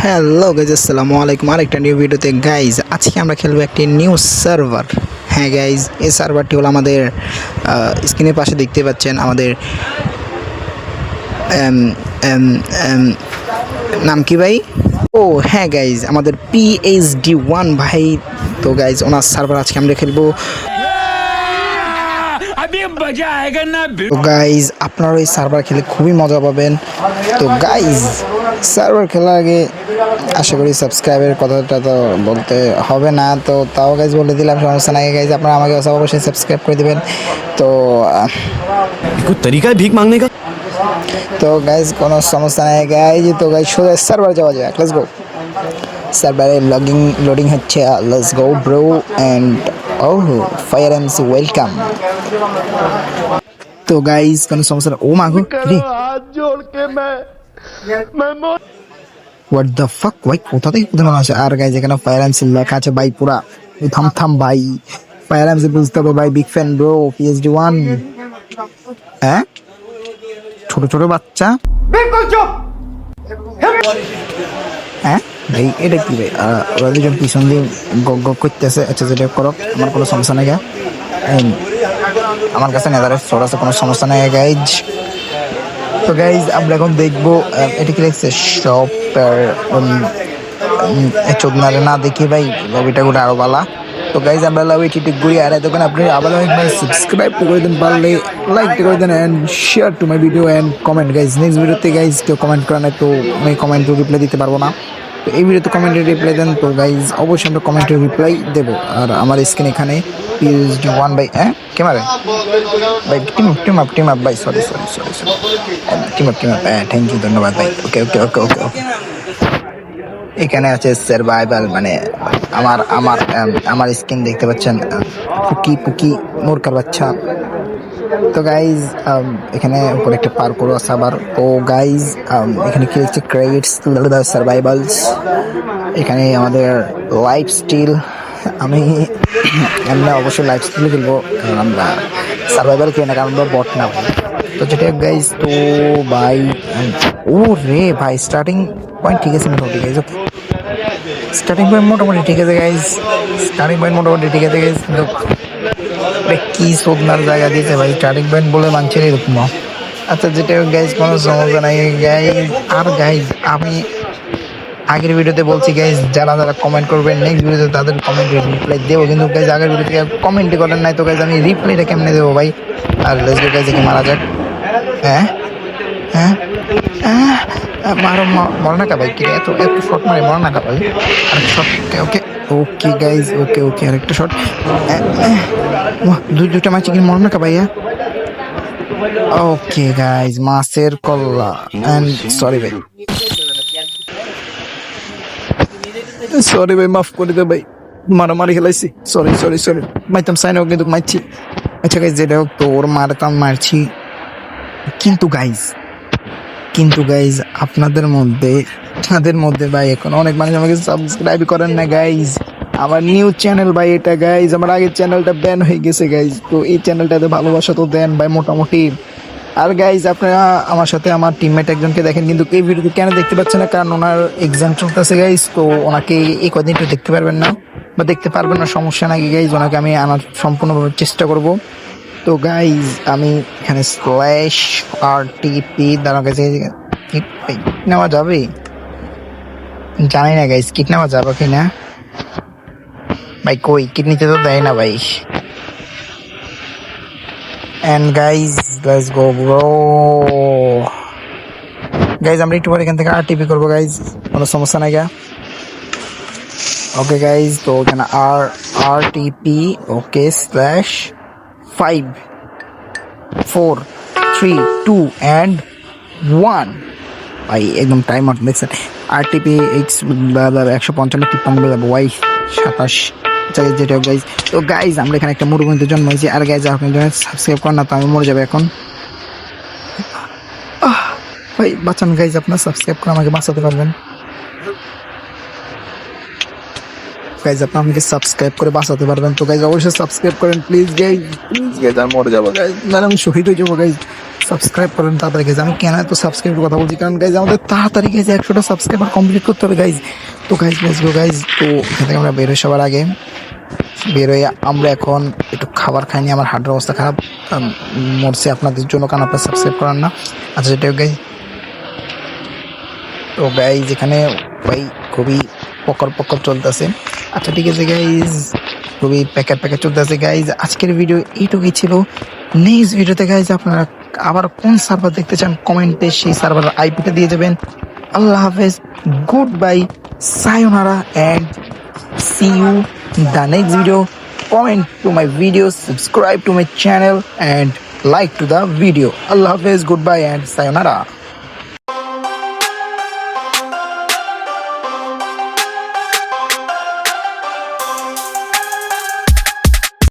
Hello guys, আসসালামু আলাইকুম। আরেকটা নিউ ভিডিওতে গাইজ, আজকে আমরা খেলবো একটি নিউ সার্ভার। হ্যাঁ গাইজ, এই সার্ভারটি হলো আমাদের স্ক্রিনের পাশে দেখতে পাচ্ছেন আমাদের এম, এম, এম, নাম কি ভাই? ও হ্যাঁ গাইজ, আমাদের PhD1 ভাই। তো গাইজ, ওনার সার্ভার আজকে আমরা খেলবো। তো গাইজ, আপনারা এই সার্ভার খেলে খুবই মজা পাবেন। তো গাইজ, সার্ভার খেলার আগে আশা করি সাবস্ক্রাইবের কথাটা তো বলতে হবে না, তো তাও গাইজ বলে দিলাম, সমস্যা নাই গাইজ। আপনারা আমাকে অবশ্যই সাবস্ক্রাইব করে দেবেন। তো कुछ तरीका है भीख मांगने का। তো গাইজ কোনো সমস্যা নাই গাইজ। তো গাইজ সোজা সার্ভার যাওয়া যাক, লেটস গো। সার্ভারে লোডিং হচ্ছে, লেটস গো ব্রো। অ্যান্ড ও ফায়ার এমসি ওয়েলকাম। তো গাইজ কোনো সমস্যা না। ও মাগো রে, হোয়াট দ্য ফাক ভাই, কোথা থেকে কোথায় মনে আছে? আর গাইজ এখানে ফায়ার এমসি লেখা আছে ভাই, পুরা থাম থাম ভাই। ফায়ার এমসি বুঝতে হবে ভাই, বিগ ফ্যান ব্রো, PhD1। হ্যাঁ, ছোট ছোট বাচ্চা। হ্যাঁ ভাই, এটা কি ভাই? ওরা দুজন পিছন দিয়ে গক গক করতেছে। আচ্ছা, যেটা করো, আমার কোনো সমস্যা নেই গা। আমার কাছে নেদারের সোর আছে, কোনো সমস্যা নেই গাইজ। তো গাইজ আমরা এখন দেখবো এটা কি লিখছে, শপ চোদনারে না দেখি ভাই, লবিটা গোটা আরো বালা। তো গাইজ আমরা লবি ঠিক ঘুরি, আর এতক্ষণ আপনি আবার একবার সাবস্ক্রাইব করে দেন, পারলে লাইক করে দেন, and share to my video and comment guys. Next ভিডিওতে গাইজ কেউ কমেন্ট করেন না, তো আমি কমেন্টে রিপ্লাই দিতে পারবো না। তো এই ভিডিওতে কমেন্টে রিপ্লাই দেন, তো গাইজ অবশ্যই আমরা কমেন্টে রিপ্লাই দেবো। আর আমার স্ক্রিন এখানে PhD1 ভাই। হ্যাঁ ক্যামেরা ভাই, টিম আপ ভাই, sorry sorry sorry sorry, team up হ্যাঁ, থ্যাংক ইউ, ধন্যবাদ ভাই। ওকে ওকে ওকে ওকে ওকে। এখানে আছে সার্ভাইভাল, মানে আমার আমার আমার স্ক্রিন দেখতে পাচ্ছেন, পুকি পুকি মোরকার বাচ্চা। তো গাইজ এখানে উপরে একটা পার করো আছে আবার। তো গাইজ এখানে কি হচ্ছে, ক্রেডিটস সার্ভাইভালস। এখানে আমাদের লাইফ স্টিল। আমি আমরা অবশ্যই লাইফ স্টিল খেলবো, কারণ আমরা সার্ভাইভাল খেলি না, কারণ আমরা বট না ভাই। তো যেটা গাইজ, তো ভাই ও রে ভাই, স্টার্টিং পয়েন্ট ঠিক আছে মোটামুটি গাইজ। ওকে, স্টার্টিং পয়েন্ট মোটামুটি ঠিক আছে গাইজ, কিন্তু কি শোধনার জায়গা দিয়েছে ভাই, স্টার্টিং পয়েন্ট বলে মানছে এরকম। আচ্ছা, যেটা গাইজ কোনো সমস্যা নাই গাইজ। আর গাইজ আমি আগের ভিডিওতে বলছি গাইজ, যারা যারা কমেন্ট করবেন নেক্সট ভিডিওতে তাদের কমেন্টের রিপ্লাই দেবো, কিন্তু গাইজ আগের ভিডিওতে কমেন্টই করেন নাই, তো গাইজ আমি রিপ্লাইটা কেমনে দেবো ভাই? আর লেটস গো গাইজ, একে মারা যাক। হ্যাঁ হ্যাঁ হ্যাঁ, মারো, মরে না কা ভাই? কি এত এত শট মারে, মরে না কা ভাই? আরেকটা শট। ওকে ওকে গাইজ, ওকে ওকে, আরেকটা শট। দুইটা ম্যাচ কি মরে না কা ভাইয়া? ওকে গাইজ, মাছের কল্লা। এন্ড সরি ভাই, সরি ভাই, মাফ করে দে ভাই, মারামারি খেলাইছি, সরি সরি সরি। মাইতাম সাইন হোক, কিন্তু মারছি। আচ্ছা গাইজ, যেটা হোক, তো ওর মারতাম মারছি। কিন্তু গাইজ আপনাদের মধ্যে ভাই এখন অনেক মানুষ আমাকে সাবস্ক্রাইব করেন না গাইজ। আমার নিউ চ্যানেল ভাই এটা গাইজ, আমার আগের চ্যানেলটা ব্যান হয়ে গেছে গাইজ। তো এই চ্যানেলটাতে ভালোবাসা তো দেন ভাই মোটামুটি। আর গাইজ আপনারা আমার সাথে আমার টিমমেট একজনকে দেখেন, কিন্তু এই ভিডিওতে কেন দেখতে পাচ্ছেন না? কারণ ওনার এক্সাম চলতেছে গাইজ, তো ওনাকে এই কদিন একটু দেখতে পারবেন না, বা দেখতে পারবেন না, সমস্যা নাকি গাইজ। ওনাকে আমি আনার সম্পূর্ণভাবে চেষ্টা করব। তো গাইজ আমি এখানে /RTP দ্বারা কাছে নেওয়া যাবে, জানি না গাইজ, কিট নেওয়া যাবে কি না ভাই। কই কিট নিতে তো দেয় না ভাই। And guys let's go bro. Guys আমরা একটু পরে এখান থেকে RTP করবো গাইজ, কোনো সমস্যা নাই গা। ওকে গাইজ, তো এখানে RTP। ওকে, /5 4 3 2 and 1 ভাই, একদম টাইম আউট দেখছেন। RTP 155 ওয়াই 27 যেটা গাইজ। তো গাইজ আমরা এখানে একটা মরুভূমিতে জন্মাইছি, আর গাইজ আপনি সাবস্ক্রাইব করেন না, তো আমি মরে যাবে এখন। ভাই বাঁচান গাইজ, আপনার সাবস্ক্রাইব করে আমাকে বাঁচাতে পারবেন। গাইজ আপনি আমাকে সাবস্ক্রাইব করে বাঁচাতে পারবেন। তো গাইজ অবশ্যই সাবস্ক্রাইব করেন প্লিজ গাইজ, আর মরে যাবো গাইজ, নাহলে আমি শহীদ হয়ে যাবো গাইজ। সাবস্ক্রাইব করেন তাড়াতাড়ি গাইজ। আমি কেন এত সাবস্ক্রাইবের কথা বলছি, কারণ গাইজ আমাদের তাড়াতাড়ি গাইজ 100টা সাবস্ক্রাইবার কমপ্লিট করতে হবে গাইজ। তো গাইজ লেটস গো গাইজ। তো এখান থেকে আমরা বেরোই, সবার আগে বেরোয় আমরা এখন একটু খাবার খাইনি, আমার হার্টের অবস্থা খারাপ, মরছে আপনাদের জন্য, কারণ আপনারা সাবস্ক্রাইব করেন না। আচ্ছা সেটা গাইজ। তো গাইজ এখানে ভাই খুবই পকর চলতেছে। আচ্ছা ঠিক আছে গাইজ, খুবই প্যাকেট চলতেছে গাইজ। আজকের ভিডিও এইটুকুই ছিল। নেক্সট ভিডিওতে গাইজ আপনারা আবার কোন সার্ভার দেখতে চান কমেন্টে সেই সার্ভারের আইপিটা দিয়ে যাবেন। আল্লাহ হাফেজ, good bye, sayonara, and see you the next video. Comment to my video, subscribe to my channel, and like to the video. আল্লাহ হাফেজ, গুড বাই, অ্যান্ড সায়োনারা।